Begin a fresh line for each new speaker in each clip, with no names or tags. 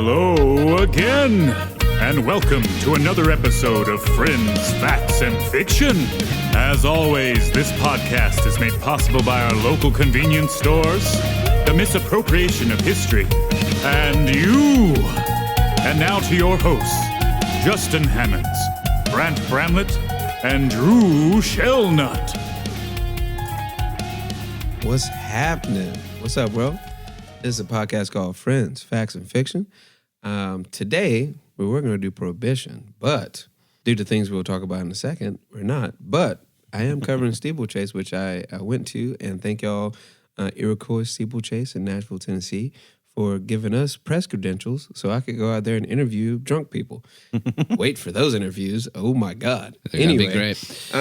Hello again, and welcome to another episode of Friends, Facts, and Fiction. As always, this podcast is made possible by our local convenience stores, the misappropriation of history, and you. And now to your hosts, Justin Hammonds, Brant Bramlett, and Drew Shellnut.
What's happening? What's up, bro? This is a podcast called Friends, Facts, and Fiction. Today, we were going to do Prohibition, but due to things we'll talk about in a second, we're not. But I am covering Steeplechase, which I went to, and thank y'all, Iroquois Steeplechase in Nashville, Tennessee, for giving us press credentials so I could go out there and interview drunk people. Wait for those interviews. Oh, my God.
They're going to be great.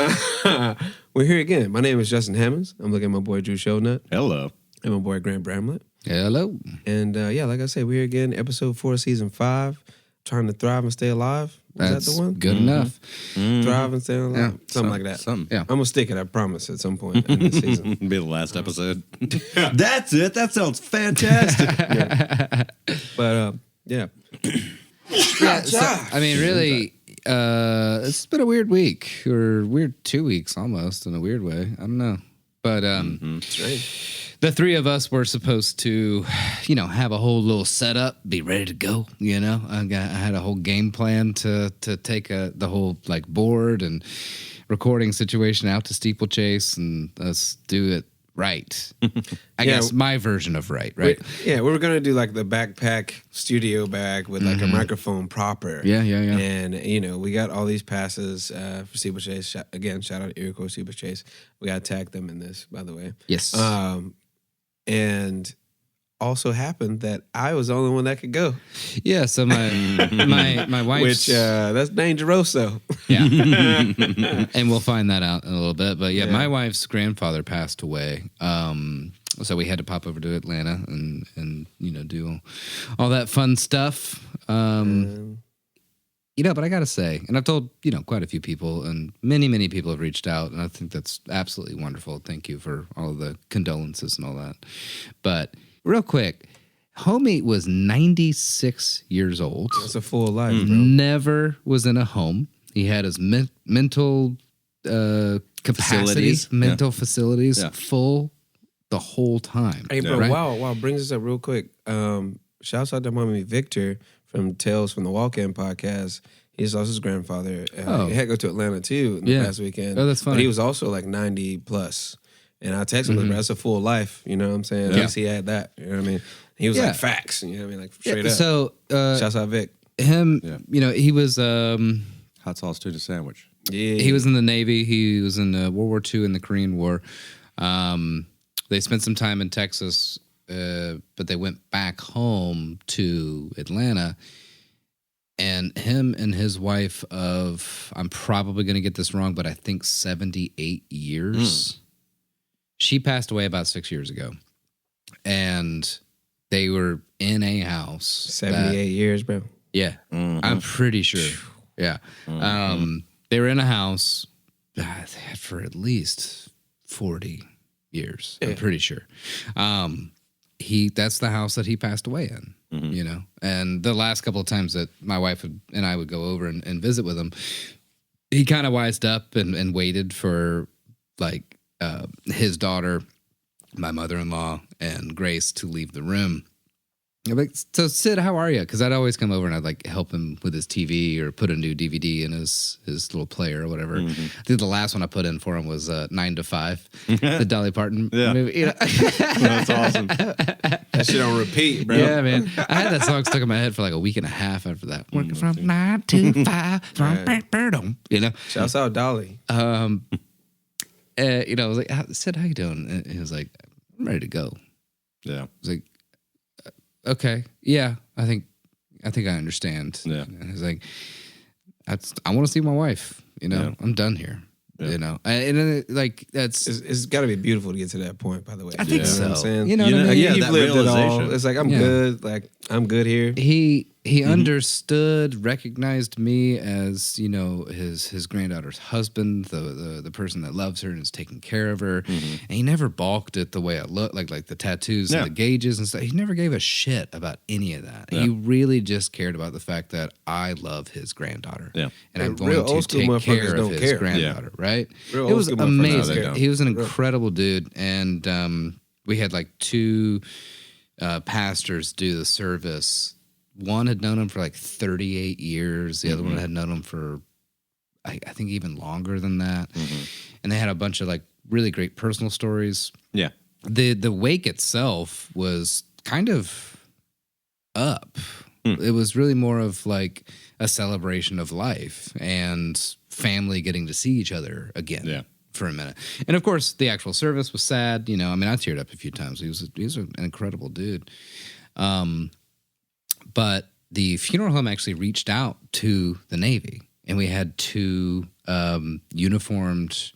We're here again. My name is Justin Hammonds. I'm looking at my boy Drew Shellnut.
Hello.
And my boy Grant Bramlett.
Hello.
And like I said, we're here again, episode 4, season 5, trying to thrive and stay alive.
That's
that the one?
good enough.
Thrive and stay alive?
Yeah,
something like that.
Yeah.
I'm going to stick it, I promise, at some point in this season.
Be the last episode. That's it. That sounds fantastic.
Yeah. But, yeah.
So, I mean, really, it's been a weird week, or weird 2 weeks almost, in a weird way. I don't know. But the three of us were supposed to, have a whole little setup, be ready to go. I had a whole game plan to take the whole board and recording situation out to Steeplechase and us do it right. I guess my version of right.
We were going to do the backpack studio bag with a microphone proper.
Yeah.
And, we got all these passes for Steeplechase. Again, shout out to Iroquois Steeplechase. We got to tag them in this, by the way.
Yes.
And also happened that I was the only one that could go.
Yeah, so my wife's...
Which, that's dangerous, though.
Yeah. And we'll find that out in a little bit. But my wife's grandfather passed away. So we had to pop over to Atlanta and do all that fun stuff. But I got to say, and I've told, quite a few people, and many people have reached out, and I think that's absolutely wonderful. Thank you for all of the condolences and all that. But real quick, homie was 96 years old.
That's a full life, bro.
Never was in a home. He had his mental capacities, facilities full the whole time.
Hey, bro, wow, brings us up real quick. Shouts out to Mommy Victor from Tales from the Walk-In podcast. He lost his grandfather. He had to go to Atlanta, too, in the past weekend.
Oh, that's funny.
But he was also 90 plus. And I texted him, bro, that's a full life. You know what I'm saying? At least he had that. You know what I mean? He was facts. You know what I mean? Straight up.
So,
shouts out Vic.
Him, he was...
Hot sauce tuna sandwich.
Yeah.
He was in the Navy. He was in World War II and the Korean War. They spent some time in Texas, but they went back home to Atlanta. And him and his wife of, I'm probably going to get this wrong, but I think 78 years. She passed away about 6 years ago. And they were in a house.
78 years, bro.
Yeah. I'm pretty sure. Yeah. They were in a house for at least 40 years. I'm pretty sure. That's the house that he passed away in, And the last couple of times that my wife and I would go over and visit with him, he kind of wised up and waited for his daughter, my mother-in-law, and Grace to leave the room. I'm like, so Sid, how are you? Because I'd always come over and I'd help him with his TV or put a new DVD in his little player or whatever. I think the last one I put in for him was 9 to 5, the Dolly Parton movie.
That's awesome.
That shit on repeat, bro.
Yeah, man. I had that song stuck in my head for a week and a half after that. Working from 9 to 5,
Shouts out Dolly.
I was like, Sid, how you doing? And he was like, I'm ready to go.
Yeah.
I was like, okay, yeah, I think I understand.
Yeah.
And he's like, I want to see my wife. I'm done here. And then
it's got to be beautiful to get to that point. By the way,
I think so.
What I'm saying?
You know what I mean?
You've lived it all.
realization.
It's I'm good. I'm good here.
He he understood, recognized me as, you know, his granddaughter's husband, the person that loves her and is taking care of her. And he never balked at the way I look, like the tattoos and the gauges and stuff. He never gave a shit about any of that. He really just cared about the fact that I love his granddaughter. Yeah. And I'm going to take care of his granddaughter, right? It was amazing. He was an incredible dude. And we had like 2 pastors do the service. One had known him for like 38 years. The other one had known him for, I think, even longer than that. And they had a bunch of like really great personal stories. Yeah. The wake itself was kind of up. It was really more of like a celebration of life and family getting to see each other again for a minute. And of course, the actual service was sad. You know, I mean, I teared up a few times. He was an incredible dude. But the funeral home actually reached out to the Navy, and we had 2 uniformed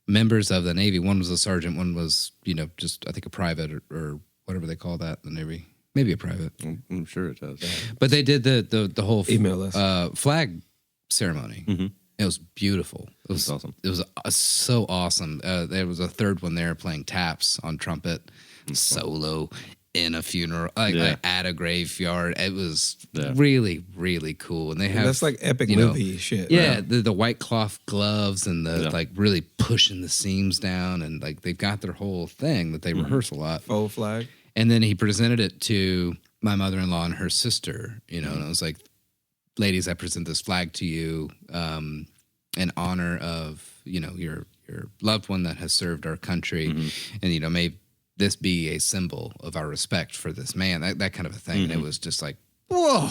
members of the Navy. One was a sergeant, one was, you know, just I think a private or whatever they call that in the Navy. Maybe a private.
I'm sure it does.
But they did the whole
email us
flag ceremony. It was beautiful. It was
awesome.
It was so awesome. There was a third one there playing taps on trumpet, solo. In a funeral, like at a graveyard. It was really, really cool. And they have
that's like epic movie shit.
Yeah, right? the white cloth gloves and the like really pushing the seams down, and like they've got their whole thing that they rehearse a lot.
Full flag.
And then he presented it to my mother-in-law and her sister, you know, and I was like, ladies, I present this flag to you in honor of, you know, your loved one that has served our country. And, you know, may this be a symbol of our respect for this man, that kind of a thing. And it was just like, whoa,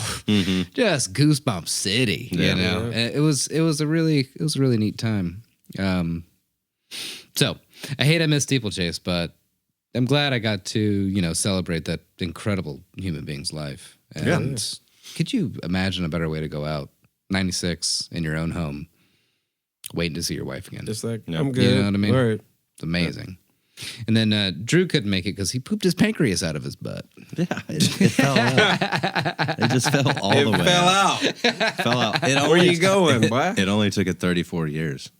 just goosebump city, you know. It was a really neat time. So I hate I missed Steeplechase, but I'm glad I got to, you know, celebrate that incredible human being's life. And could you imagine a better way to go out 96 in your own home, waiting to see your wife again?
Just like, I'm good.
You know what I mean?
Right.
It's amazing. And then Drew couldn't make it because he pooped his pancreas out of his butt.
Yeah, it fell out. It just fell all the way. It fell out.
Where are you going, boy?
It only took it 34 years.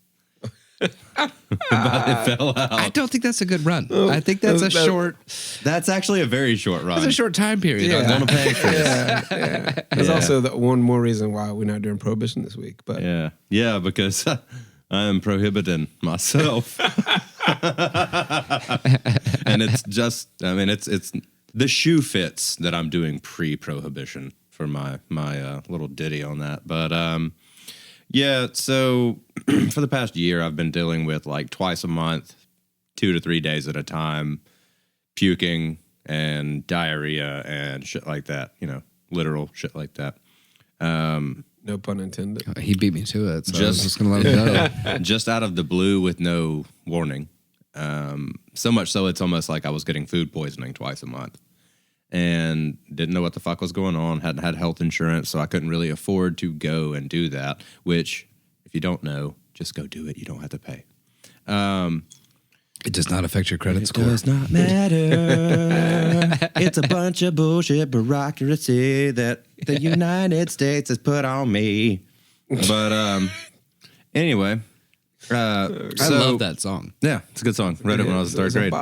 But it fell out.
I don't think that's a good run. I think that's a short.
That's actually a very short run.
It's a short time period.
Yeah.
On a pancreas.
There's also one more reason why we're not doing Prohibition this week. But
yeah, because I'm prohibiting myself. And it's just, I mean, it's the shoe fits that I'm doing pre-prohibition for my little ditty on that. But so for the past year, I've been dealing with like twice a month, 2 to 3 days at a time, puking and diarrhea and shit like that, you know, literal shit like that.
No pun intended.
He beat me to it, so I was just going to let him go.
Just out of the blue with no warning. So much so it's almost like I was getting food poisoning twice a month. And didn't know what the fuck was going on, hadn't had health insurance, so I couldn't really afford to go and do that, which, if you don't know, just go do it. You don't have to pay.
It does not affect your credit score.
It does not matter. It's a bunch of bullshit bureaucracy that the United States has put on me. But anyway.
I love that song.
Yeah, it's a good song. Wrote it when I was in third grade.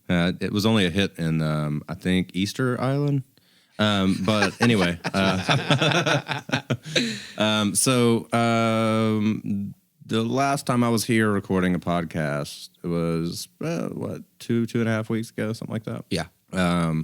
It was only a hit in, I think, Easter Island. But anyway. The last time I was here recording a podcast, it was, 2.5 weeks ago, something like that.
Yeah.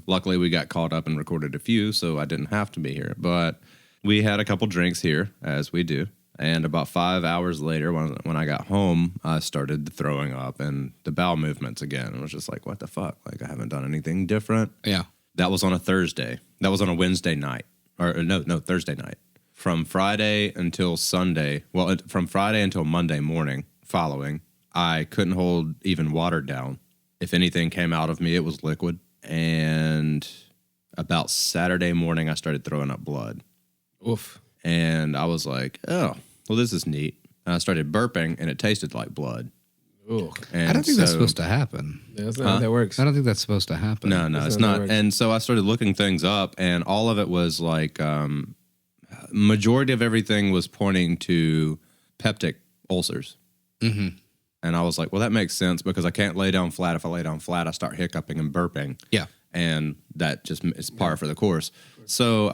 Luckily, we got caught up and recorded a few, so I didn't have to be here. But we had a couple drinks here, as we do. And about 5 hours later, when I got home, I started throwing up and the bowel movements again. I was just like, what the fuck? Like, I haven't done anything different.
Yeah.
That was on a Thursday. That was on a Wednesday night. No, Thursday night. From Friday until Sunday, from Friday until Monday morning following, I couldn't hold even water down. If anything came out of me, it was liquid. And about Saturday morning, I started throwing up blood.
Oof.
And I was like, oh, well, this is neat. And I started burping, and it tasted like blood.
Ooh.
And
I don't think that's
so-
supposed to happen.
Yeah, that's not how that works.
I don't think that's supposed to happen.
No,
That's
it's
not how
not.
it works.
And so I started looking things up, and all of it was like majority of everything was pointing to peptic ulcers.
Mm-hmm.
And I was like, well, that makes sense because I can't lay down flat. If I lay down flat, I start hiccuping and burping.
Yeah.
And that just is par for the course. So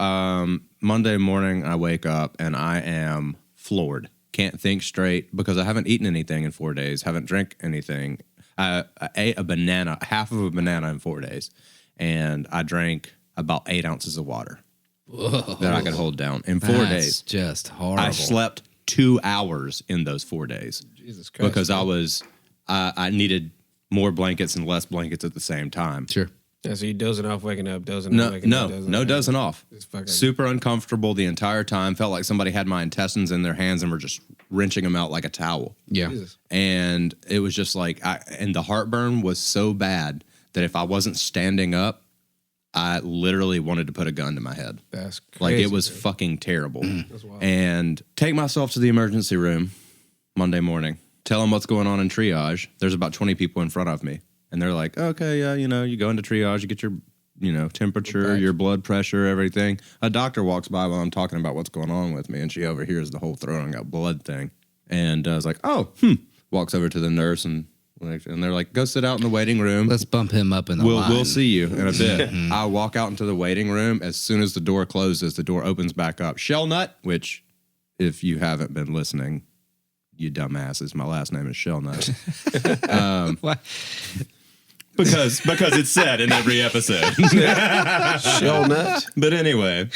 Monday morning, I wake up and I am floored. Can't think straight because I haven't eaten anything in 4 days. Haven't drank anything. I ate a banana, half of a banana in 4 days. And I drank about 8 ounces of water that I could hold down in 4
That's
days.
just horrible.
I slept 2 hours in those 4 days.
Jesus Christ.
Because I needed more blankets and less blankets at the same time.
Sure.
Yeah, so you dozing off, waking up, dozing off, waking up,
No dozing off.
It's fucking-
Super uncomfortable the entire time. Felt like somebody had my intestines in their hands and were just wrenching them out like a towel.
Yeah.
Jesus.
And it was just like, and the heartburn was so bad that if I wasn't standing up, I literally wanted to put a gun to my head.
That's crazy.
Like it was fucking terrible.
That's wild.
And take myself to the emergency room Monday morning. Tell them what's going on in triage. There's about 20 people in front of me. And they're like, okay, yeah, you go into triage, you get your, temperature, your blood pressure, everything. A doctor walks by while I'm talking about what's going on with me, and she overhears the whole throwing up blood thing. And I was like, walks over to the nurse, and they're like, go sit out in the waiting room.
Let's bump him up in the line.
We'll see you in a bit. I walk out into the waiting room. As soon as the door closes, the door opens back up. Shellnut, which, if you haven't been listening, you dumbasses, my last name is Shellnut.
What?
Because it's said in every episode.
Shell nut.
But anyway,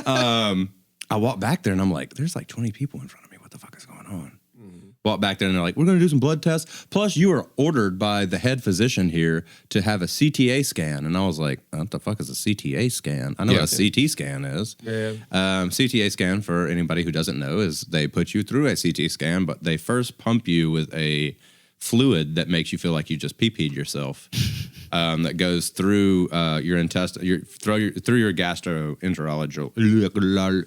I walk back there and I'm like, there's like 20 people in front of me. What the fuck is going on? Walk back there and they're like, we're going to do some blood tests. Plus, you are ordered by the head physician here to have a CTA scan. And I was like, what the fuck is a CTA scan? I know what a CT scan is.
Yeah.
CTA scan, for anybody who doesn't know, is they put you through a CT scan, but they first pump you with a fluid that makes you feel like you just pee-peed yourself. That goes through your intestine, through your gastroenterological,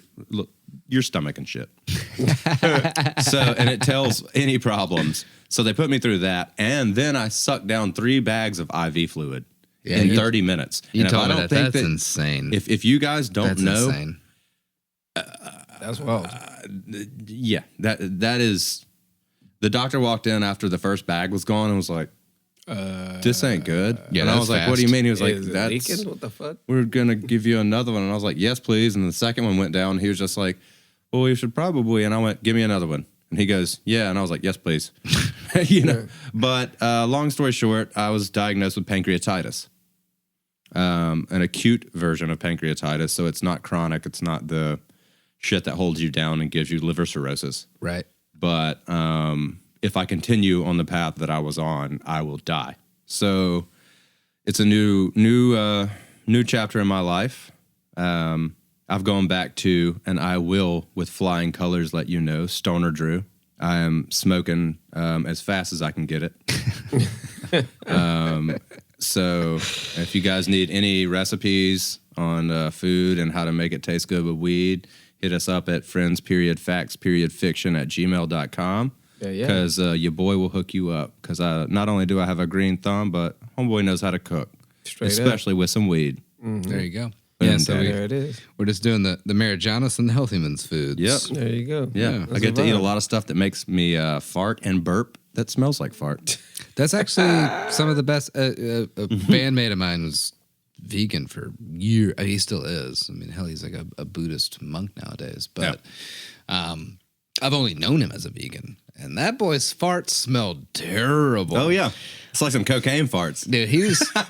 your stomach and shit. And it tells any problems. So they put me through that, and then I sucked down 3 bags of IV fluid in 30 minutes.
You
and
told me that. That's insane.
If you guys don't
That's
know,
insane.
That's wild.
yeah, that is. The doctor walked in after the first bag was gone and was like, this ain't good.
Yeah,
and I
that's
was like, what do you
fast.
mean? He was like,
Is it
that's,
leaking? What the fuck?
we're going to give you another one. And I was like, yes, please. And the second one went down. He was just like, well, we should probably. And I went, give me another one. And he goes, yeah. And I was like, yes, please. But long story short, I was diagnosed with pancreatitis, an acute version of pancreatitis. So it's not chronic. It's not the shit that holds you down and gives you liver cirrhosis.
Right.
But if I continue on the path that I was on, I will die. So it's a new chapter in my life. I've gone back to, and I will, with flying colors, let you know, Stoner Drew. I am smoking as fast as I can get it. So if you guys need any recipes on food and how to make it taste good with weed, hit us up at friends.facts.fiction@gmail.com.
Yeah.
Because your boy will hook you up. Because not only do I have a green thumb, but homeboy knows how to cook.
Straight
especially with some weed.
There you go.
Boom.
Yeah, so
There it is.
we're just doing the Marijanis and the Healthy Man's foods.
Yep.
There you go.
Yeah. I
That's
get to eat a
vibe.
lot of stuff that makes me fart and burp that smells like fart.
That's actually some of the best. A bandmate of mine was vegan for years. He still is. I mean, hell, he's like a Buddhist monk nowadays. But I've only known him as a vegan. And that boy's farts smelled terrible.
Oh, yeah. It's like some cocaine farts.
Dude, he was a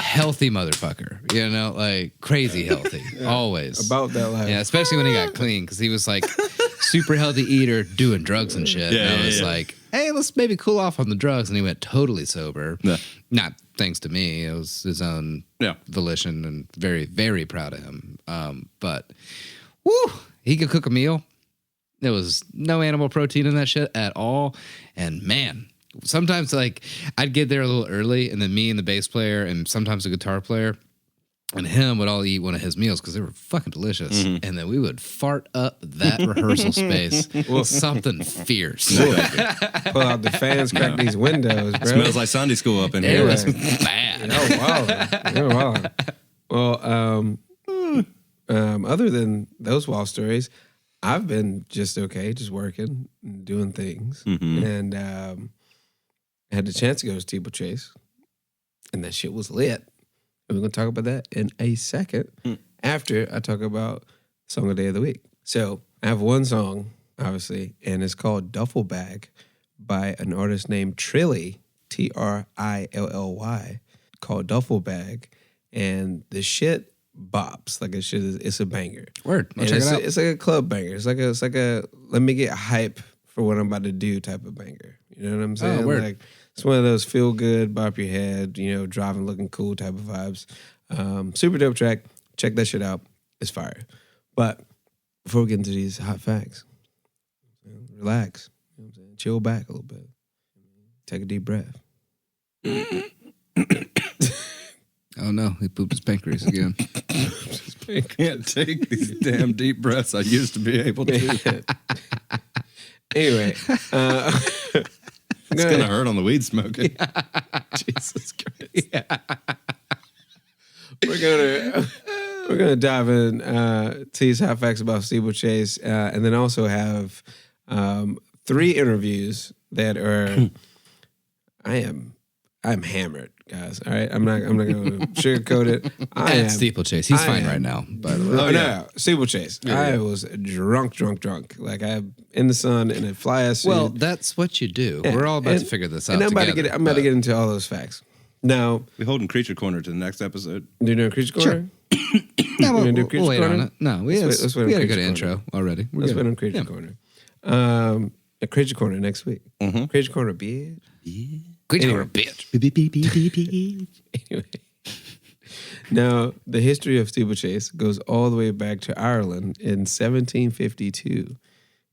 healthy motherfucker. Like crazy healthy. Always.
About that life.
Yeah, especially when he got clean, because he was like super healthy eater, doing drugs and shit.
Yeah,
and I
yeah,
was
yeah.
like, hey, let's maybe cool off on the drugs. And he went totally sober.
Yeah.
Not thanks to me. It was his own volition, and very, very proud of him. But, woo, he could cook a meal. There was no animal protein in that shit at all. And man, sometimes like I'd get there a little early, and then me and the bass player and sometimes the guitar player and him would all eat one of his meals because they were fucking delicious. And then we would fart up that rehearsal space with something fierce.
Pull out the fans, crack these windows, bro.
Smells like Sunday school up in
It
here.
was bad.
Oh, wow. Well, other than those wild stories, I've been just okay, just working and doing things. And I had the chance to go to Steeplechase, and that shit was lit. And we're going to talk about that in a second after I talk about Song of the Day of the Week. So I have one song, obviously, and it's called Duffel Bag by an artist named Trilly, Trilly, called Duffel Bag. And the shit bops. Like it's a banger.
Word. I'll
And
check it out.
It's like a club banger. It's like a let me get hype for what I'm about to do type of banger. You know what I'm saying?
word.
Like it's one of those feel good, bop your head, driving looking cool type of vibes. Super dope track. Check that shit out. It's fire. But before we get into these hot facts, relax. You know what I'm saying? Chill back a little bit. Take a deep breath.
Oh no, he pooped his pancreas again.
I can't take these damn deep breaths I used to be able to.
Anyway,
It's going to hurt on the weed smoking.
Jesus Christ. We're gonna dive in to these hot facts about Steeplechase, and then also have 3 interviews that are I'm hammered, guys. All right, I'm not going to sugarcoat it. I am
Steeplechase. He's fine right now, by the way.
No, Steeplechase. I was drunk. Like I'm in the sun in a fly ass suit.
Well, that's what you do. We're all about to figure this out
And I'm about
together.
to get into all those facts. Now,
We're holding Creature Corner to the next episode.
do you know Creature Corner?
No,
gonna do
we'll
Creature
wait on
Corner?
it. No, we
Let's wait on
had a good
Creature
intro already. We're
Let's
good.
wait on Creature Corner. A Creature Corner next week. Creature Corner, bitch.
Creature
Anyway.
Corner, bitch.
Anyway. Now, the history of Steeplechase goes all the way back to Ireland in 1752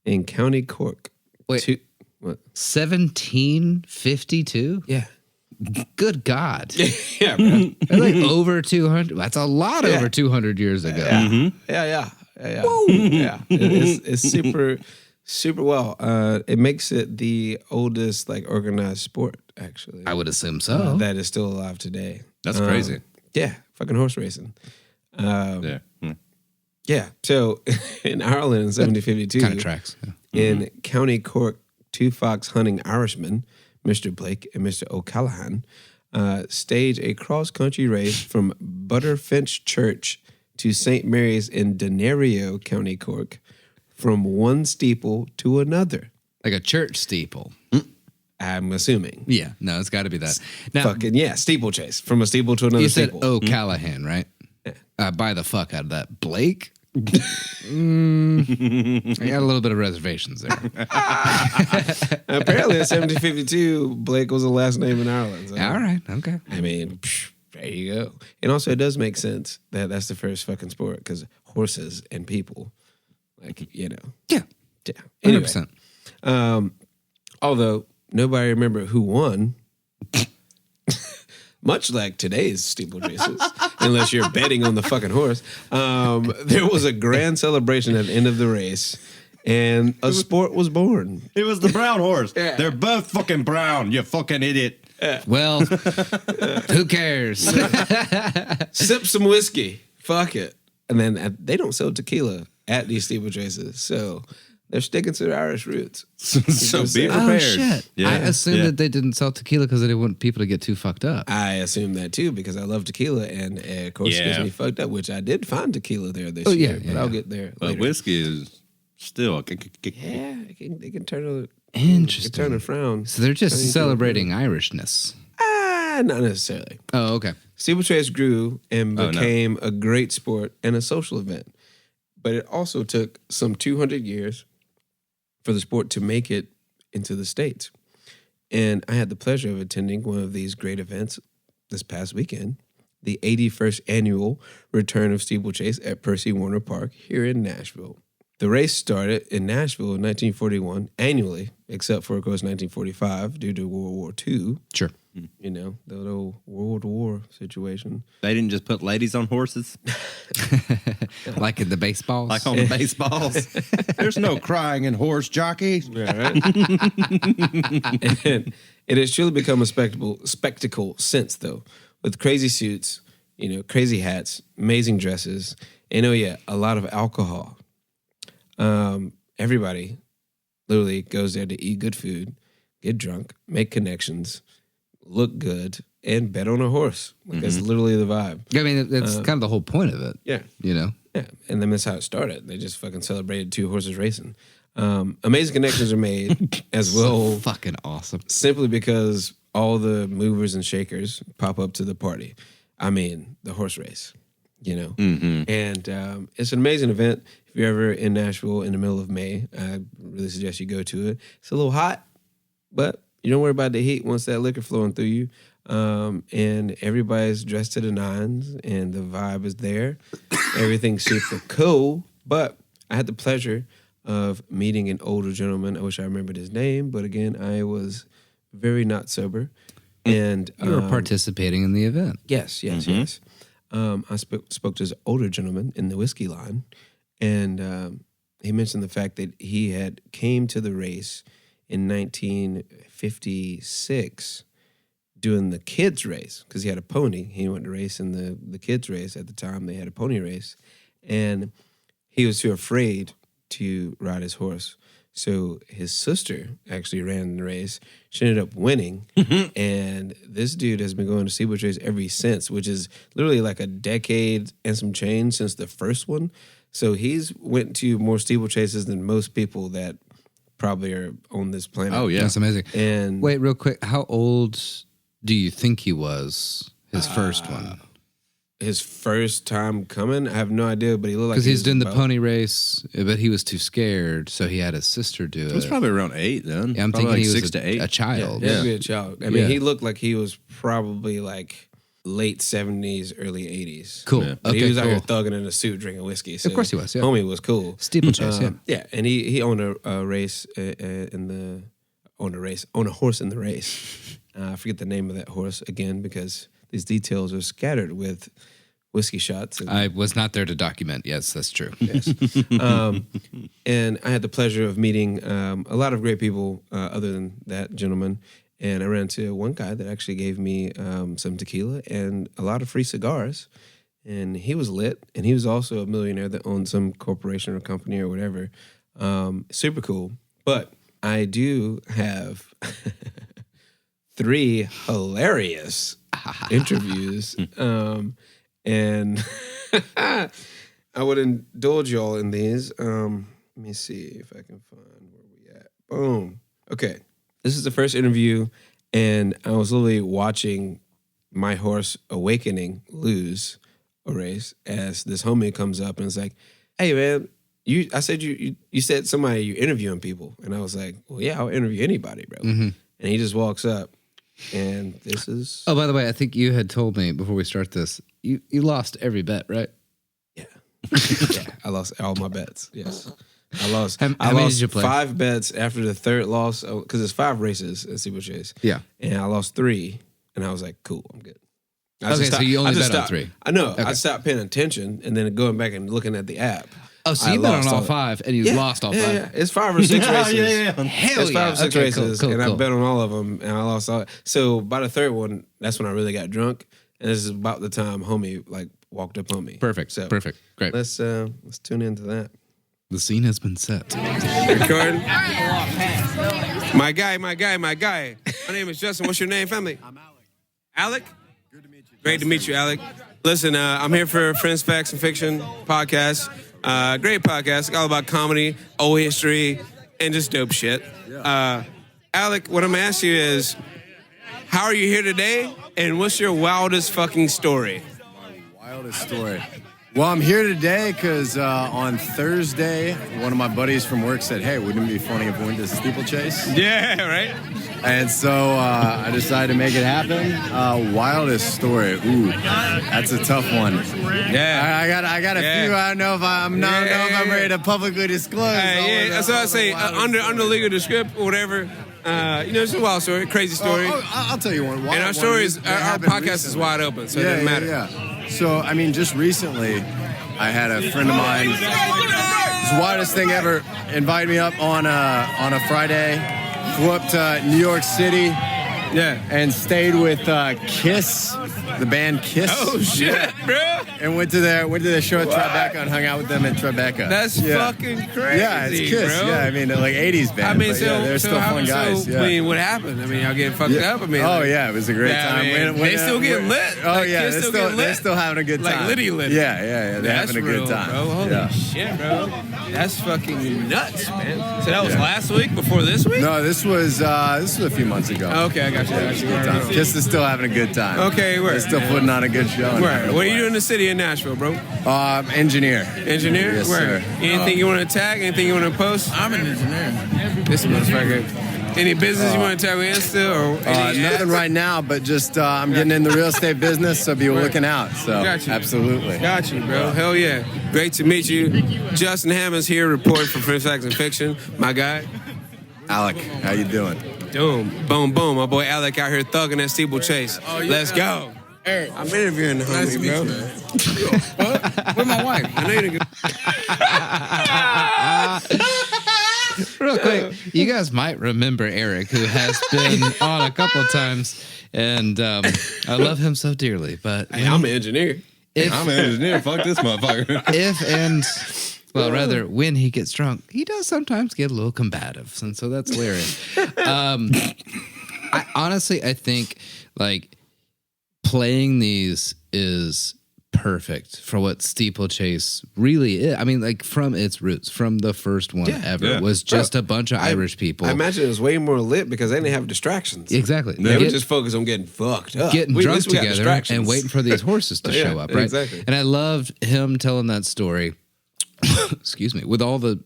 in County Cork.
Wait.
What?
1752?
Yeah.
Good God.
Yeah, bro.
That's like over 200. That's a lot over 200 years ago.
Yeah. Yeah. It's super well. It makes it the oldest organized sport, actually.
I would assume so.
That is still alive today.
That's crazy.
Yeah, fucking horse racing.
Yeah.
Yeah. So in Ireland in 1752,
Kind of tracks. Yeah.
in County Cork, 2 fox hunting Irishmen, Mr. Blake and Mr. O'Callaghan, stage a cross-country race from Butterfinch Church to St. Mary's in Denario, County Cork, from one steeple to another.
Like a church steeple.
I'm assuming.
Yeah. No, it's got to be that. Now,
Fucking yeah, steeplechase. From a steeple to another
you said
steeple.
O'Callaghan, right? Buy the fuck out of that. Blake? I got a little bit of reservations there.
Apparently in 1752, Blake was the last name in Ireland. So,
All right. Okay.
I mean, there you go. And also, it does make sense that that's the first fucking sport because horses and people,
Yeah.
Yeah.
100%.
Although nobody remember who won, much like today's steeplechases, unless you're betting on the fucking horse. There was a grand celebration at the end of the race, and a sport was born.
It was the brown horse. They're both fucking brown, you fucking idiot.
Well, who cares?
Sip some whiskey. Fuck it. And then they don't sell tequila at these steeplechases, so they're sticking to their Irish roots.
So be
Oh,
prepared.
shit.
Yeah,
I assumed
yeah.
that they didn't sell tequila because they didn't want people to get too fucked up.
I assume that too because I love tequila, and of course it gets
Yeah.
me fucked up. Which I did find tequila there this
Oh, yeah,
year,
yeah,
but I'll
yeah.
get there
But
later.
whiskey is still.
Yeah, it can turn a
Interesting.
It can turn a frown.
So they're just celebrating Irishness.
Not necessarily.
Oh, okay.
Steeplechase grew and
Oh, no.
became a great sport and a social event, but it also took some 200 years for the sport to make it into the States. And I had the pleasure of attending one of these great events this past weekend, the 81st annual return of Steeplechase at Percy Warner Park here in Nashville. The race started in Nashville in 1941 annually, except for, of course, 1945 due to World War II.
Sure.
You know, the little World War situation.
They didn't just put ladies on horses
Like in the baseballs?
like on the baseballs. There's no crying in horse jockeys.
Yeah, right? And it has truly become a spectacle since, though, with crazy suits, you know, crazy hats, amazing dresses, and a lot of alcohol. Everybody literally goes there to eat good food, get drunk, make connections, look good, and bet on a horse. Like that's literally the vibe.
I mean, that's kind of the whole point of it.
Yeah.
You know?
Yeah. And then that's how it started. They just fucking celebrated 2 horses racing. Amazing connections are made as well.
Fucking awesome.
Simply because all the movers and shakers pop up to the party. I mean, the horse race, you know? And it's an amazing event. If you're ever in Nashville in the middle of May, I really suggest you go to it. It's a little hot, but you don't worry about the heat once that liquor flowing through you. And everybody's dressed to the nines and the vibe is there. Everything's super cool. But I had the pleasure of meeting an older gentleman. I wish I remembered his name, but again, I was very not sober. And
You were participating in the event.
yes. I spoke to this older gentleman in the whiskey line, and he mentioned the fact that he had came to the race in 1956 doing the kids race because he had a pony. He went to race in the kids race at the time. They had a pony race, and he was too afraid to ride his horse. So his sister actually ran the race. She ended up winning, and this dude has been going to steeplechase ever since, which is literally like a decade and some change since the first one. So he's went to more steeplechases than most people that probably are on this planet.
Oh, yeah.
That's amazing.
And
Wait, real quick. How old do you think he was, his first one?
his first time coming, I have no idea, but he looked like
Because he's doing the
about-
pony race, but he was too scared, so he had his sister do it.
It was probably around 8 then.
Yeah, I'm
Probably
thinking
like
he was
6 to 8.
a child.
Yeah, maybe a child. I mean,
Yeah.
he looked like he was probably like late 70s, early 80s.
Cool.
Yeah.
But
Okay,
he was out
cool.
here thugging in a suit, drinking whiskey. So
Of course he was, yeah.
Homie was cool.
Steeplechase, yeah.
Yeah, and he owned a race owned a horse in the race. I forget the name of that horse again because these details are scattered with whiskey shots. And,
I was not there to document. Yes, that's true.
and I had the pleasure of meeting a lot of great people other than that gentleman. And I ran into one guy that actually gave me some tequila and a lot of free cigars. And he was lit. And he was also a millionaire that owned some corporation or company or whatever. Super cool. But I do have 3 hilarious interviews. And I would indulge y'all in these. Let me see if I can find where we at. Boom. Okay. This is the first interview, and I was literally watching my horse Awakening lose a race as this homie comes up and is like, "Hey man, I said you said somebody you're interviewing people," and I was like, "Well, yeah, I'll interview anybody, bro." And he just walks up, and this is
Oh, by the way, I think you had told me before we start this, you lost every bet, right?
yeah, I lost all my bets. Yes. I lost.
How
I
many
lost
did you play?
5 bets after the third loss because it's 5 races at Steeplechase.
Yeah.
And I lost 3, and I was like, "Cool, I'm good." I
Okay,
just
so you only
I just
bet on
stopped-
3.
I know. I stopped paying attention, and then going back and looking at the app.
Oh, so
I
you bet on
lost
all
all-
5 and you lost all 5.
Yeah, it's 5 or 6 races.
Hell
It's 5 or 6
Okay, cool,
races,
cool,
and I
cool.
bet on all of them, and I lost all. So by the third one, that's when I really got drunk, and this is about the time homie like walked up on me.
Perfect.
So
Perfect. Great.
let's tune into that.
The scene has been set.
Recording. My guy. My name is Justin. What's your name, family? I'm Alec. Alec? Good to meet you. Great to meet you, Alec. Listen, I'm here for Friends, Facts, and Fiction podcast. Great podcast, all about comedy, old history, and just dope shit. Alec, what I'm gonna ask you is, how are you here today, and what's your wildest fucking story?
Wildest story. Well, I'm here today because on Thursday, one of my buddies from work said, "Hey, wouldn't it be funny if we went to Steeplechase?"
Yeah, right?
And so I decided to make it happen. Wildest story. Ooh, that's a tough one.
Yeah.
I got a
Yeah.
few. I don't know if I'm ready to publicly disclose.
Yeah, that's what I say. Under legal description or whatever. It's a wild story, crazy story.
I'll tell you one.
And our podcast is wide open, so it doesn't matter.
Yeah. So, I mean, just recently, I had a friend of mine, his wildest thing ever, invited me up on a Friday, flew up to New York City, and stayed with Kiss, the band Kiss.
Oh shit, bro!
And went to the show at Tribeca and hung out with them at Tribeca.
That's fucking crazy.
Yeah, it's Kiss.
Bro.
Yeah, I mean, they're like 80s band.
I mean,
they're still fun guys.
I mean, what happened? I mean, y'all getting fucked up? I mean,
it was a great time.
I mean, they still getting lit.
Oh
like,
yeah,
they're
still having a good time.
Like litty.
Yeah. They're having a good time.
Bro. Holy shit, bro. That's fucking nuts, man. So that was last week before this week?
No, this was a few months ago.
Okay, I got you.
Good time. Kiss is still having a good time.
Okay, where?
They're still putting on a good show.
Where? What are you doing in the city of Nashville, bro?
Engineer.
Engineer?
Yes,
where?
sir.
Anything you want to tag? Anything you want to post?
I'm an engineer.
This motherfucker. Any business you want to tag in still? Or
Nothing right now, but just I'm getting in the real estate business, so be looking out. So
Got you.
Absolutely.
Got you, bro. Hell yeah. Great to meet you. Justin Hammond's here reporting for Friends, Facts, and Fiction. My guy.
Alec, how you doing?
Boom. My boy Alec out here thugging that steeplechase. Let's go.
Eric,
I'm interviewing the
nice to
homie,
meet
bro.
you, man. What? Where's my wife?
I know you're good.
Real quick, you guys might remember Eric, who has been on a couple of times, and I love him so dearly. But
Hey, I'm an engineer.
I'm an engineer. Fuck this motherfucker.
Rather, when he gets drunk, he does sometimes get a little combative, and so that's hilarious. I think like playing these is perfect for what steeplechase really is. I mean, like from its roots, from the first one ever, was just a bunch of Irish people.
I imagine it was way more lit because they didn't have distractions.
Exactly.
They would just focus on getting fucked up.
Getting
At
drunk
least we got
together
distractions.
and waiting for these horses to show up, right?
Exactly.
And I loved him telling that story, excuse me, with all the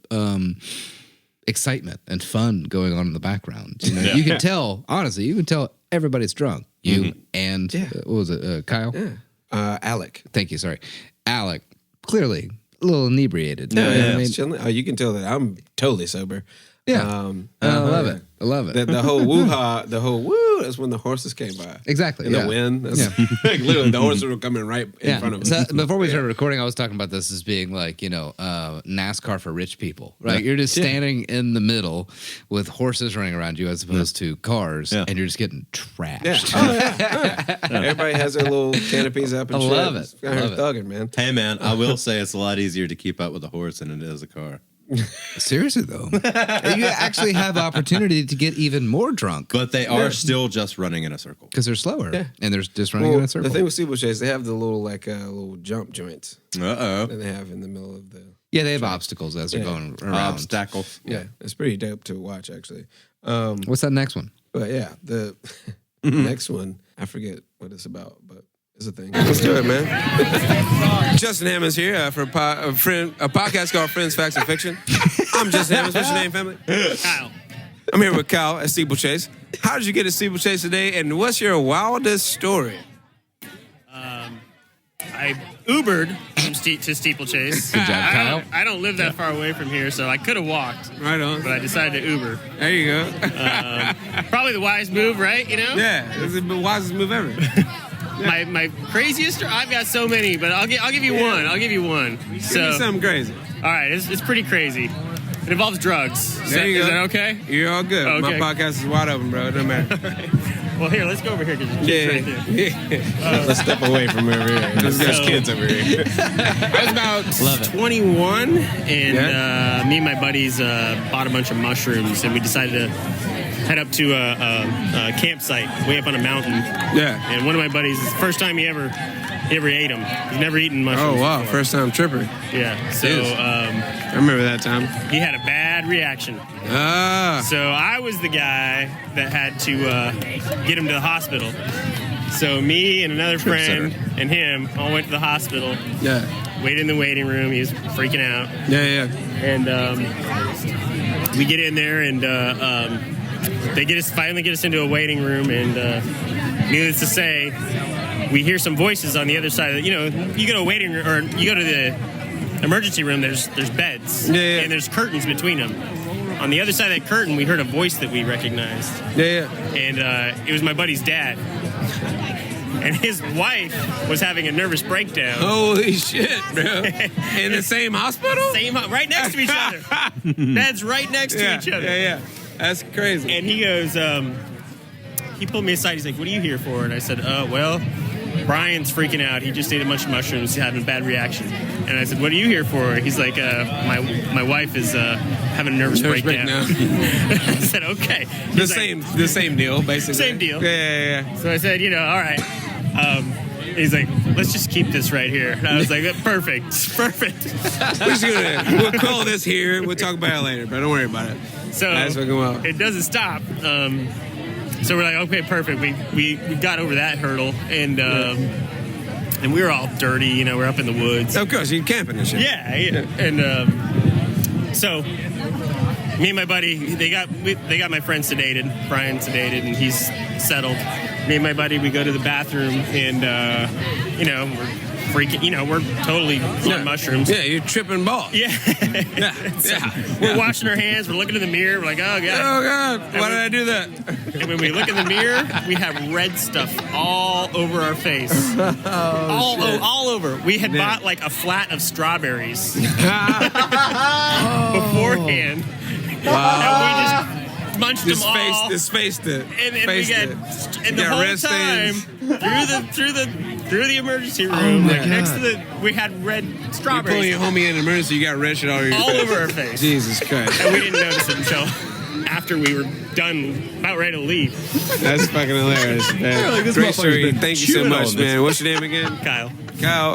excitement and fun going on in the background. You know, you can tell, honestly, you can tell everybody's drunk. You and, what was it, Kyle?
Yeah. Alec.
Thank you, sorry. Alec, clearly a little inebriated.
Yeah,
You know what I mean?
it's chilling. Oh, you can tell that I'm totally sober.
Yeah. I love it. I love it.
The whole woo-ha, the whole woo, that's when the horses came by.
Exactly.
And the wind. That's like literally the horses were coming right in front of us.
So before we started recording, I was talking about this as being like, NASCAR for rich people, right? You're just standing in the middle with horses running around you as opposed to cars, and you're just getting trashed.
Everybody has their little canopies up and
I
shit.
love it.
Out here thugging, man.
Hey, man, I will say it's a lot easier to keep up with a horse than it is a car.
Seriously, though. You actually have opportunity to get even more drunk.
But they are still just running in a circle.
Because they're slower. And they're just running in a circle.
The thing with steeplechase, they have the little little jump joints
Uh-oh.
that they have in the middle of the.
Yeah, they have obstacles as they're going around.
Obstacles.
Yeah, it's pretty dope to watch actually.
What's that next one?
But yeah, the next one, I forget what it's about, but it's a thing. Let's do it, man. Justin Hammond's here for a podcast called Friends, Facts, and Fiction. I'm Justin Hammond. What's your name, family?
Kyle.
I'm here with Kyle at Steeplechase. How did you get to Steeplechase today, and what's your wildest story?
I Ubered to Steeplechase.
Good job, Kyle.
I don't live that far away from here, so I could have walked,
Right on.
but I decided to Uber.
There you go.
Probably the wise move, right? You know?
Yeah, it's the wisest move ever.
My craziest. I've got so many, but I'll give you one. I'll give you one.
Give me
So, all
something crazy.
right, it's pretty crazy. It involves drugs.
There you go.
Is that okay?
You're all good.
Okay.
My podcast is wide open, bro. It doesn't matter.
Well, here, let's go over here because there's kids right there.
Let's step away from over here. There's
So-
kids over here. I was about
Love it.
21.
And me and my buddies bought a bunch of mushrooms, and we decided to head up to a campsite way up on a mountain.
Yeah.
And one of my buddies, it's the first time he ever ate them. He's never eaten mushrooms.
Oh, wow.
before.
First time tripper.
Yeah. So
Yes. I remember that time.
he had a bad reaction.
Ah.
So I was the guy that had to get him to the hospital. So me and another friend and him all went to the hospital.
Yeah.
Waited in the waiting room. He was freaking out.
Yeah.
And we get in there, and they finally get us into a waiting room, and needless to say, we hear some voices on the other side of the, you go to a waiting room, or you go to the emergency room, there's beds,
Yeah.
and there's curtains between them. on the other side of that curtain, we heard a voice that we recognized.
Yeah.
And it was my buddy's dad. And his wife was having a nervous breakdown.
Holy shit, bro. In the same hospital?
Right next to each other. Dad's right next to each other.
Yeah. That's crazy.
And he goes, he pulled me aside. He's like, what are you here for? And I said, well, Brian's freaking out. He just ate a bunch of mushrooms. He's having a bad reaction. And I said, what are you here for? He's like, my wife is having a nervous breakdown. I said, okay.
The same deal, basically.
Same deal.
Yeah.
So I said, all right. He's like, let's just keep this right here. And I was like, perfect.
We'll call this here. We'll talk about it later, but don't worry about it.
So it doesn't stop. So we're like, okay, perfect. We got over that hurdle, and we were all dirty. We're up in the woods.
Of course, you're camping and shit.
Yeah. And so me and my buddy, they got my friend sedated, Brian sedated, and he's settled. Me and my buddy, we go to the bathroom, and we're freaking, we're totally on mushrooms.
Yeah, you're tripping balls.
Yeah. We're washing our hands. We're looking in the mirror. We're like, oh God.
Why did I do that?
And when we look in the mirror, we have red stuff all over our face. All over. We had bought like a flat of strawberries beforehand.
Wow.
And we just munched them all.
Spaced it.
And the whole time through the emergency room, next to we had red strawberries.
You're pulling your homie in an emergency, you got red shit all over your
all
face.
over our face.
Jesus Christ.
And we didn't notice it until after we were done, about ready to leave.
That's fucking hilarious, man.
Like, this
Great
motherfucker's
story.
been
Thank you so
chewing
much,
on
man. What's your name again?
Kyle.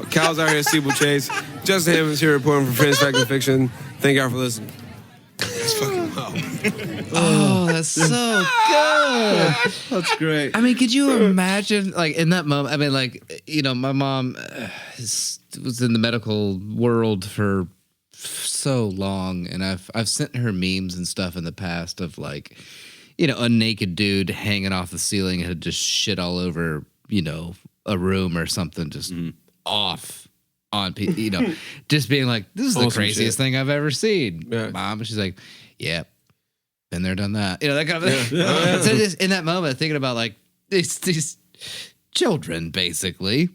Kyle's out here at Steeplechase. Justin Hammond's here reporting for Friends, Facts, and Fiction. Thank y'all for listening. That's fucking wild.
Oh, that's so good.
That's great.
I mean, could you imagine, like, in that moment? I mean, like, my mom was in the medical world for so long, and I've sent her memes and stuff in the past of, like, a naked dude hanging off the ceiling and had just shit all over, a room or something, just off on people, just being like, this is the craziest thing I've ever seen, Mom. And she's like, yep. Been there, done that. That kind of thing. So just in that moment, thinking about like these children, basically,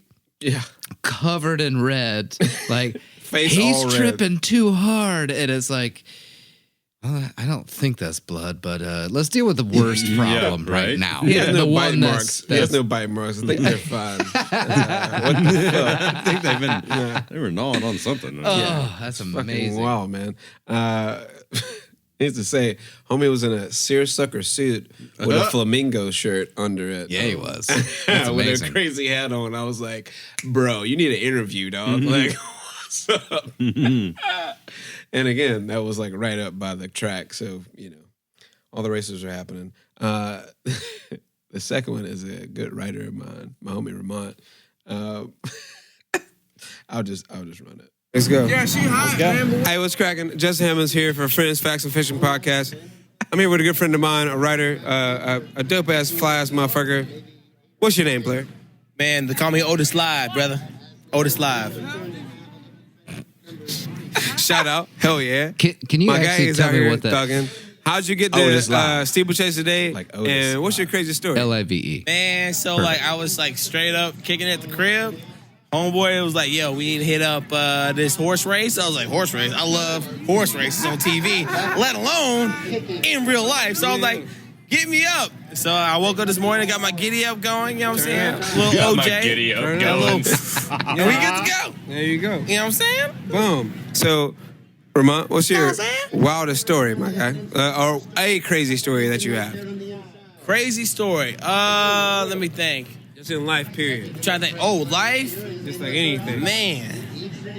covered in red, like he's tripping too hard, and it's like, well, I don't think that's blood, but let's deal with the worst problem right now.
He has
the
no
one
bite marks. He has no bite marks. I think they're fine. What the fuck?
I think they were gnawing on something.
Oh, that's amazing.
Wow, man. Needs to say, homie was in a seersucker suit with a flamingo shirt under it.
Yeah, he was. That's
with
amazing.
a crazy hat on. I was like, bro, you need an interview, dog. Like, what's up? And again, that was like right up by the track. So, all the races are happening. The second one is a good writer of mine, my homie Ramont. I'll just run it. Let's go.
Yeah, she hot, man.
Hey, what's cracking? Justin Hammond's here for Friends, Facts, and Fiction podcast. I'm here with a good friend of mine, a writer, a dope-ass, fly-ass motherfucker. What's your name, player?
Man, they call me Otis Live, brother. Otis Live.
Shout out. Hell yeah.
Can you
My guy
actually
is
tell
out
me
here
what that
thugging. How'd you get
Otis
the
Live.
steeplechase today?
Like Otis
and what's your crazy story?
Live?
Man, so like I was like straight up kicking at the crib. Homeboy was like, yo, we need to hit up this horse race. I was like, horse race? I love horse races on TV, let alone in real life. So I was like, get me up. So I woke up this morning, got my giddy up going, you know what I'm saying? Little OJ.
Giddy up
And
going.
and we good to go.
There you go.
You know what I'm saying?
Boom. So, Ramont, what's your
Know what I'm saying?
wildest story, my guy? Or a crazy story that you have?
Crazy story. Let me think.
Just in life, period.
I'm trying to think. Oh, life?
Just like anything.
Man.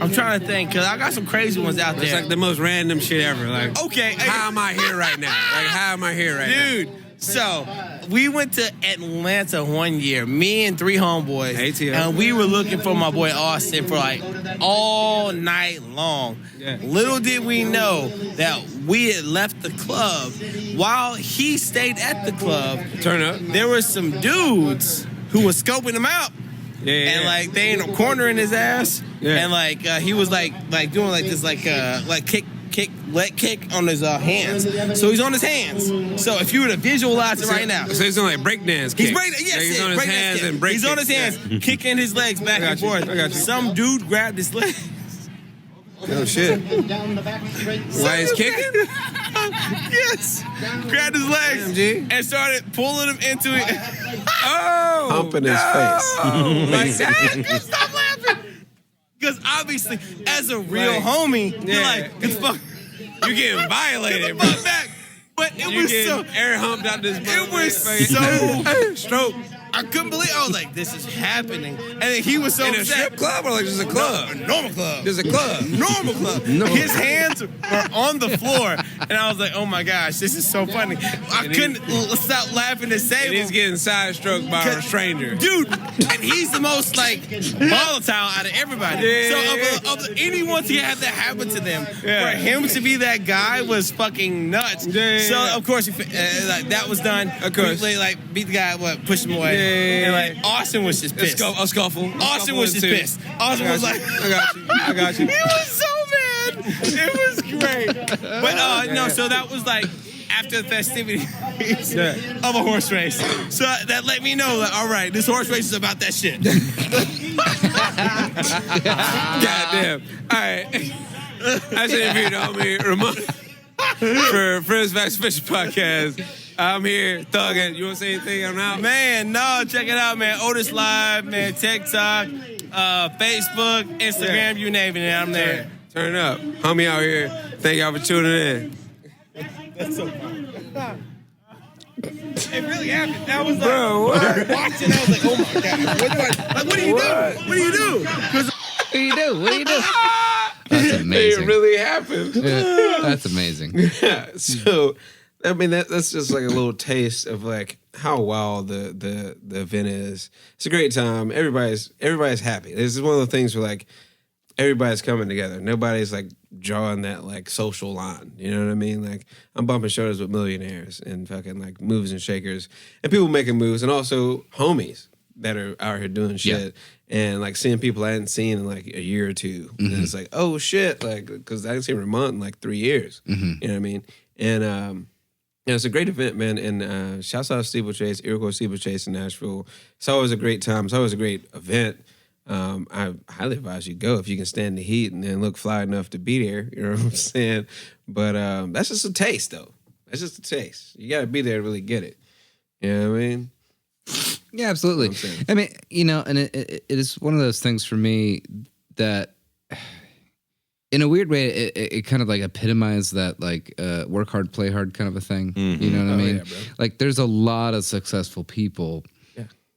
I'm trying to think, because I got some crazy ones out
It's
there.
like the most random shit ever. Like,
Okay.
how am I here right now? Like, how am I here right now?
Dude, so we went to Atlanta one year, me and 3 homeboys.
ATL.
And we were looking for my boy Austin for like all night long.
Yeah.
Little did we know that we had left the club. While he stayed at the club,
Turn up.
there were some dudes who were scoping him out.
Yeah.
And like they in a corner in his ass,
Yeah.
and like he was like doing like this like leg kick on his hands. So he's on his hands. So if you were to visualize it right now.
So he's on like breakdance kicks.
He's
on his hands and break
He's on his hands, kicking his legs back and forth.
I got you.
Some dude grabbed his leg.
Oh shit! Why he's kicking?
Yes. Grabbed his legs and started pulling him into it.
Humping his face.
Like that. Stop laughing. Because obviously, as a real homie, you're like, get the fuck.
You're getting violated,
Get the fuck back. But it was so
air humped out this.
It was so
stroke.
I couldn't believe. I was like, "This is happening," and then he was so
In a
upset.
strip club or like just a club?
No, a normal club.
There's a club.
Normal club. His hands were on the floor, and I was like, "Oh my gosh, this is so funny." I couldn't stop laughing to save him.
He's getting side stroked by a stranger,
dude. And he's the most like volatile out of everybody. So of anyone to have that happen to them, for him to be that guy was fucking nuts. So of course, like that was done.
Of course,
like beat the guy, push him away. And like Austin was just pissed.
A scuffle.
Austin was just pissed. Austin was like,
I got you.
He was so mad. It was great. But no, so that was like after the festivities of a horse race. So that let me know that all right, this horse race is about that shit.
Goddamn. All right. I should interview homie Ramon for Friends Facts Fishing Podcast. I'm here, thugging. You want to say anything? I'm out.
Man, no, check it out, man. Otis Live, man. TikTok, Facebook, Instagram, you name it. I'm there.
Turn up. Homie out here. Thank y'all for tuning in.
That's so funny. It really happened. That was like,
bro, what?
Watching, I was like, oh my God. What do you do? What do you do?
What do you do? That's amazing.
It really happened.
Yeah, that's amazing.
Yeah. So, I mean, that's just like a little taste of like how wild the event is. It's a great time. Everybody's happy. This is one of the things where like everybody's coming together. Nobody's like drawing that like social line. You know what I mean? Like I'm bumping shoulders with millionaires and fucking like movers and shakers and people making moves and also homies that are out here doing shit and like seeing people I hadn't seen in like a year or two. Mm-hmm. And it's like, oh shit, like because I hadn't seen Ramon in like 3 years. Mm-hmm. You know what I mean? And it's a great event, man. And shouts out to Steeplechase, Iroquois Steeplechase in Nashville. It's always a great time. It's always a great event. I highly advise you go if you can stand the heat and then look fly enough to be there. You know what I'm saying? But that's just a taste, though. That's just a taste. You got to be there to really get it. You know what I mean?
Yeah, absolutely. I mean, you know, and it is one of those things for me that, in a weird way, it kind of like epitomized that like work hard, play hard kind of a thing. Mm-hmm. You know what I mean? Yeah, bro. Like there's a lot of successful people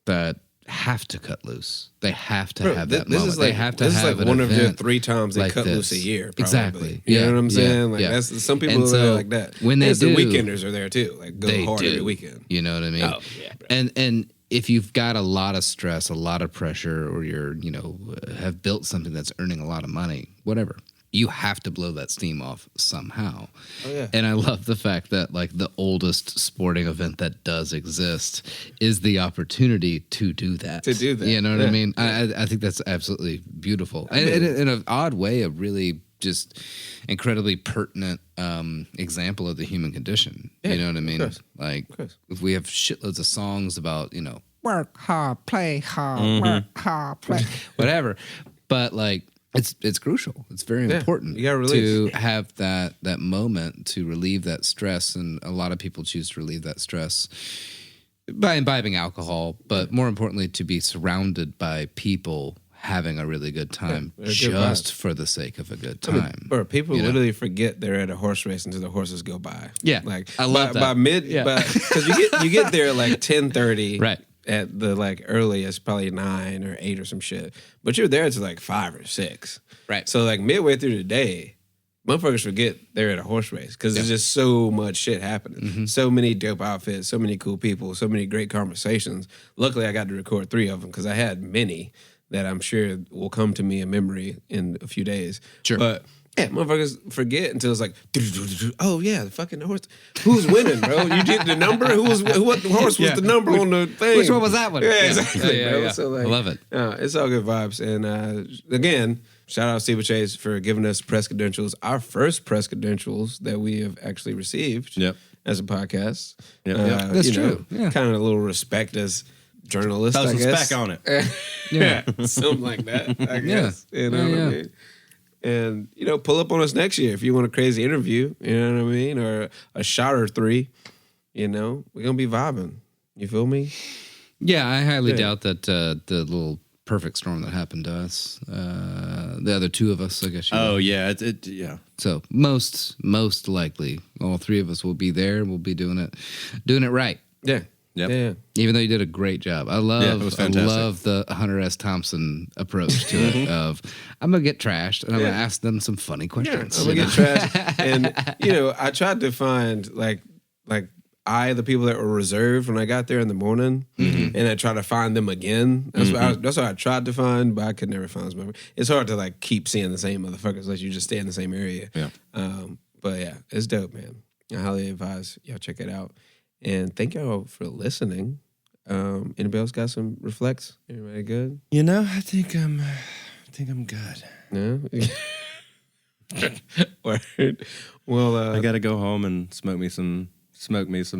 that have to cut loose. They have to have that moment.
Is like,
they have to
this
have
is like one of their 3 times they like cut loose a year. Probably.
Exactly.
You know what I'm saying? Like that's some people are there like that.
When they do,
the weekenders are there too. Like go hard every weekend.
You know what I mean?
Oh, yeah, bro.
And if you've got a lot of stress, a lot of pressure, or you're have built something that's earning a lot of money, whatever. You have to blow that steam off somehow. Oh, yeah. And I love the fact that like the oldest sporting event that does exist is the opportunity to do that. You know what I mean? I think that's absolutely beautiful. And in an odd way, a really just incredibly pertinent example of the human condition. Yeah, you know what I mean? Like if we have shitloads of songs about, work hard, play hard, work hard, play, whatever. But like, it's crucial. It's very important to have that moment to relieve that stress, and a lot of people choose to relieve that stress by imbibing alcohol, but more importantly, to be surrounded by people having a really good time just for the sake of a good time. I mean,
bro, people literally forget they're at a horse race until the horses go by.
Yeah,
like
I love that.
Because you get there at like 10:30,
right?
At the like earliest, probably 9 or 8 or some shit. But you're there to like 5 or 6.
Right.
So like midway through the day, motherfuckers forget they're at a horse race because there's just so much shit happening. Mm-hmm. So many dope outfits, so many cool people, so many great conversations. Luckily, I got to record 3 of them because I had many that I'm sure will come to me in memory in a few days.
Sure.
But yeah, motherfuckers forget until it's like, oh yeah, the fucking horse. Who's winning, bro? You did the number? What horse was the number on the thing?
Which one was that one?
Yeah, exactly, bro.
Yeah.
So like,
I love it.
It's all good vibes. And again, shout out Steeplechase for giving us press credentials. Our first press credentials that we have actually received as a podcast.
Yep.
That's true. Yeah.
Kind of a little respect as journalists,
Throw
I
some
guess.
spec on it.
Yeah, something like that, I guess. You know what I mean? And, pull up on us next year if you want a crazy interview, you know what I mean? Or a shot or three, we're going to be vibing. You feel me?
Yeah, I highly doubt that the little perfect storm that happened to us, the other two of us, I guess.
Yeah. Yeah.
So most likely, all three of us will be there. We'll be doing it right.
Yeah.
Yep.
Yeah.
Even though you did a great job. I
it was
love the Hunter S. Thompson approach to it of, I'm going to get trashed and I'm going to ask them some funny questions.
I'm going to get trashed. And, I tried to find, like the people that were reserved when I got there in the morning, and I tried to find them again. That's what I tried to find, but I could never find them. It's hard to, keep seeing the same motherfuckers unless you just stay in the same area.
Yeah.
But, yeah, it's dope, man. I highly advise y'all check it out. And thank y'all for listening. Anybody else got some reflects? Everybody good?
I think I'm good.
No? Word. Well,
I got to go home and smoke me some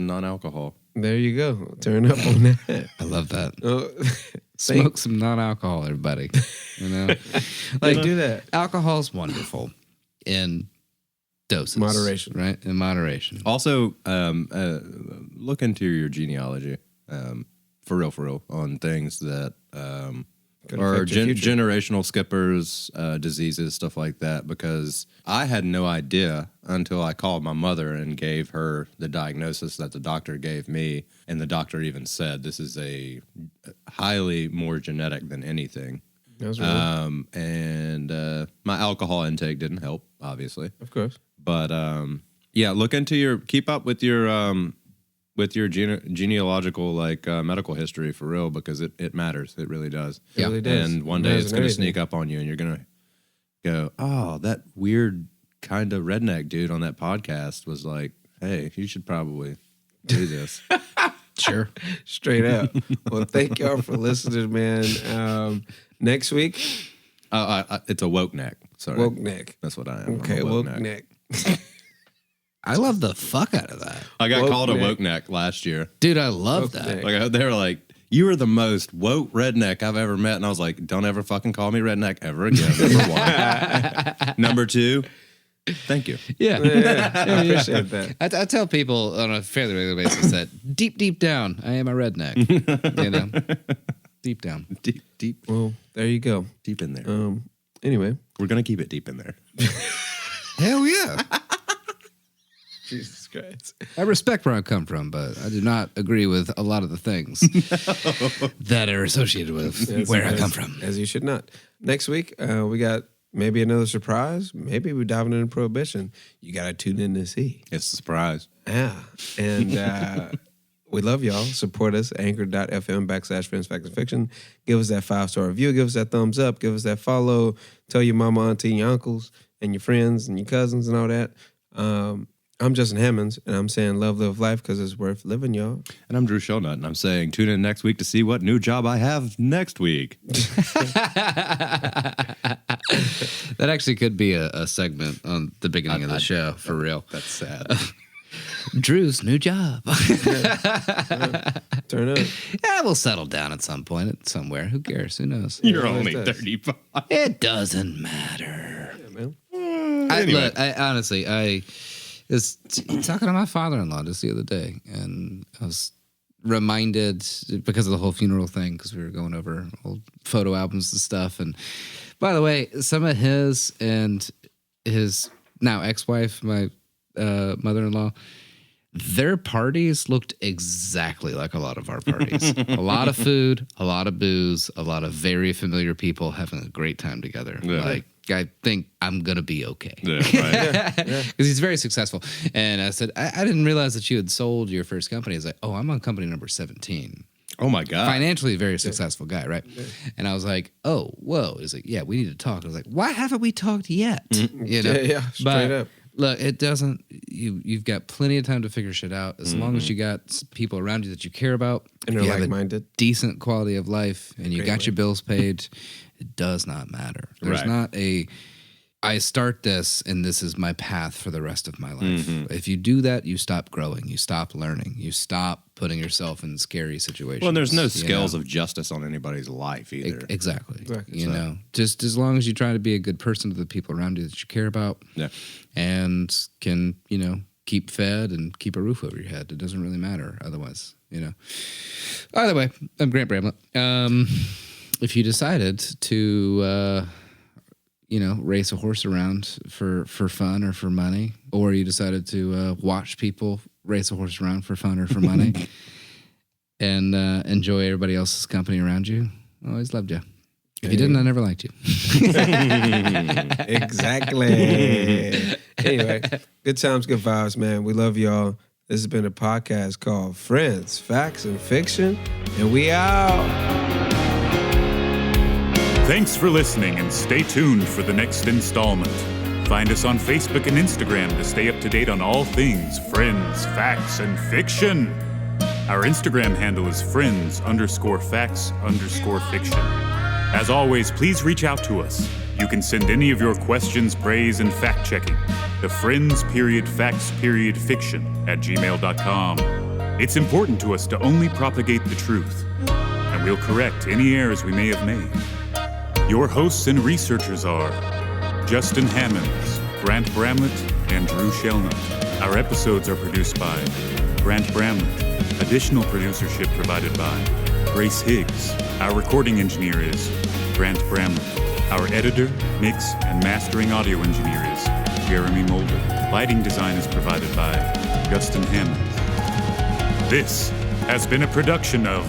non-alcohol.
there you go. Turn up on that.
I love that.
Oh,
Smoke some non-alcohol, everybody. Do
that.
Alcohol's wonderful in doses.
Moderation.
Right? In moderation.
Also, look into your genealogy, for real, on things that
Could
are
affect your future.
generational skippers, diseases, stuff like that. Because I had no idea until I called my mother and gave her the diagnosis that the doctor gave me, and the doctor even said this is a highly more genetic than anything.
That was real.
And my alcohol intake didn't help, obviously.
Of course.
But keep up with your genealogical medical history for real, because it matters. It really does.
It really does.
And one
It
day
matters
it's
in
going to
everything.
sneak up on you, and you're going to go, "Oh, that weird kind of redneck dude on that podcast was like, hey, you should probably do this."
Sure.
Straight up. Well, thank y'all for listening, man. Next week,
It's a woke neck. Sorry,
woke neck.
That's what I am.
Okay,
I'm a
woke neck.
I love the fuck out of that.
I got
Woke
called
neck.
a woke neck last year.
Dude, I love
Woke
that.
neck.
Like they were like, "You are the most woke redneck I've ever met," and I was like, "Don't ever fucking call me redneck ever again." Number one. Number two, thank you.
Yeah.
I appreciate that.
I tell people on a fairly regular basis that deep down, I am a redneck. Deep down.
Deep
Well, there you go.
in there.
Anyway.
We're gonna keep it deep in there.
Hell yeah.
Jesus Christ.
I respect where I come from, but I do not agree with a lot of the things that are associated with where I come from.
As you should not. Next week, we got maybe another surprise. Maybe we're diving into Prohibition. You got to tune in to see.
It's a surprise.
Yeah. And we love y'all. Support us. Anchor.fm/Friends, Facts, and Fiction. Give us that 5-star review. Give us that thumbs up. Give us that follow. Tell your mama, auntie, and your uncles, and your friends, and your cousins, and all that. I'm Justin Hammonds, and I'm saying love, live life, because it's worth living, y'all.
And I'm Drew Shellnut, and I'm saying tune in next week to see what new job I have next week.
That actually could be a segment on the beginning of the show, for real.
That's sad.
Drew's new job.
Turn up.
Yeah, we'll settle down at some point, somewhere. Who cares? Who knows?
You're
always
only
does.
35.
It doesn't matter.
Yeah, man.
Anyway.
I was talking to my father-in-law just the other day, and I was reminded because of the whole funeral thing, because we were going over old photo albums and stuff. And by the way, some of his and his now ex-wife, my mother-in-law, their parties looked exactly like a lot of our parties. A lot of food, a lot of booze, a lot of very familiar people having a great time together.
Yeah.
Like, I think I'm going to be okay.
Yeah, right.
Because he's very successful. And I said, I didn't realize that you had sold your first company. He's like, oh, I'm on company number 17.
Oh my God.
Financially, a very successful guy, right? Yeah. And I was like, oh, whoa. He's like, yeah, we need to talk. I was like, why haven't we talked yet? You know?
Yeah, straight up.
Look, it doesn't. You've got plenty of time to figure shit out as long as you got people around you that you care about,
And
if
they're
you have a
like-minded.
decent quality of life, and you got your bills paid, It does not matter. There's
Right.
not I start this and this is my path for the rest of my life.
Mm-hmm.
If you do that, you stop growing, you stop learning, you stop putting yourself in scary situations.
Well, and there's no
you
scales
know?
of justice on anybody's life either.
Exactly.
Right.
You know, just as long as you try to be a good person to the people around you that you care about
Yeah.
and can, you know, keep fed and keep a roof over your head. It doesn't really matter otherwise, you know. Either way, I'm Grant Bramlett. If you decided to, you know, race a horse around for fun or for money, or you decided to watch people race a horse around for fun or for money and enjoy everybody else's company around you, I always loved you. If you didn't, I never liked you.
Exactly. Anyway, good times, good vibes, man. We love y'all. This has been a podcast called Friends, Facts, and Fiction, and we out.
Thanks for listening and stay tuned for the next installment. Find us on Facebook and Instagram to stay up to date on all things Friends, Facts, and Fiction. Our Instagram handle is friends_facts_fiction. As always, please reach out to us. You can send any of your questions, praise, and fact-checking to friends_facts_fiction@gmail.com. It's important to us to only propagate the truth, and we'll correct any errors we may have made. Your hosts and researchers are Justin Hammonds, Grant Bramlett, and Drew Shelnut. Our episodes are produced by Grant Bramlett. Additional producership provided by Grace Higgs. Our recording engineer is Grant Bramlett. Our editor, mix, and mastering audio engineer is Jeremy Mulder. Lighting design is provided by Justin Hammonds. This has been a production of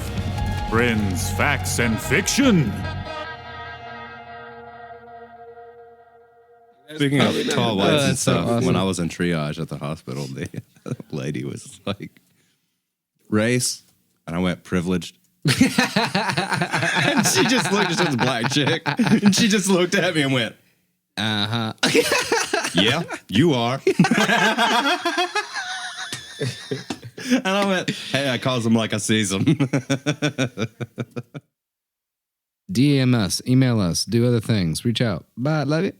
Friends, Facts, and Fiction.
Speaking of tall whites and
That's so
stuff,
awesome.
when I was in triage at the hospital, the lady was like, race. And I went, privileged. And she just looked at this black chick. And she just looked at me and went,
Uh-huh.
yeah, you are. And I went, hey, I calls them like I sees them.
DM us, email us, do other things, reach out. Bye, love you.